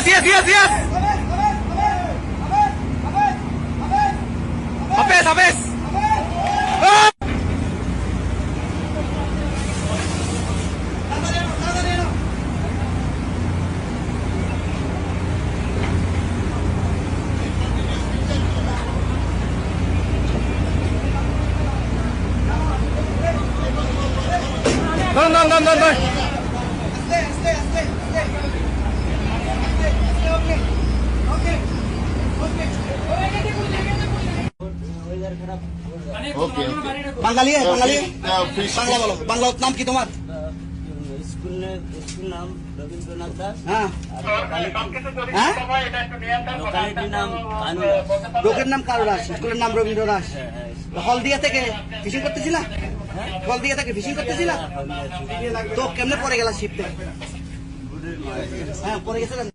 yes. Habis. Done. বাঙালি বাংলা বলো। বাংলা নাম কি তোমার? স্কুল নাম রবীন্দ্রনাথ দাস। হ্যাঁ, লোকের নাম কারু দাস, স্কুলের নাম রবীন্দ্র দাস। হলদিয়া থেকে ফিশিং করতেছিলা? হলদিয়া থেকে ফিশিং করতেছিলা? তো কেমনে পরে গেলা শিপ থেকে? হ্যাঁ, পরে গেছিলেন।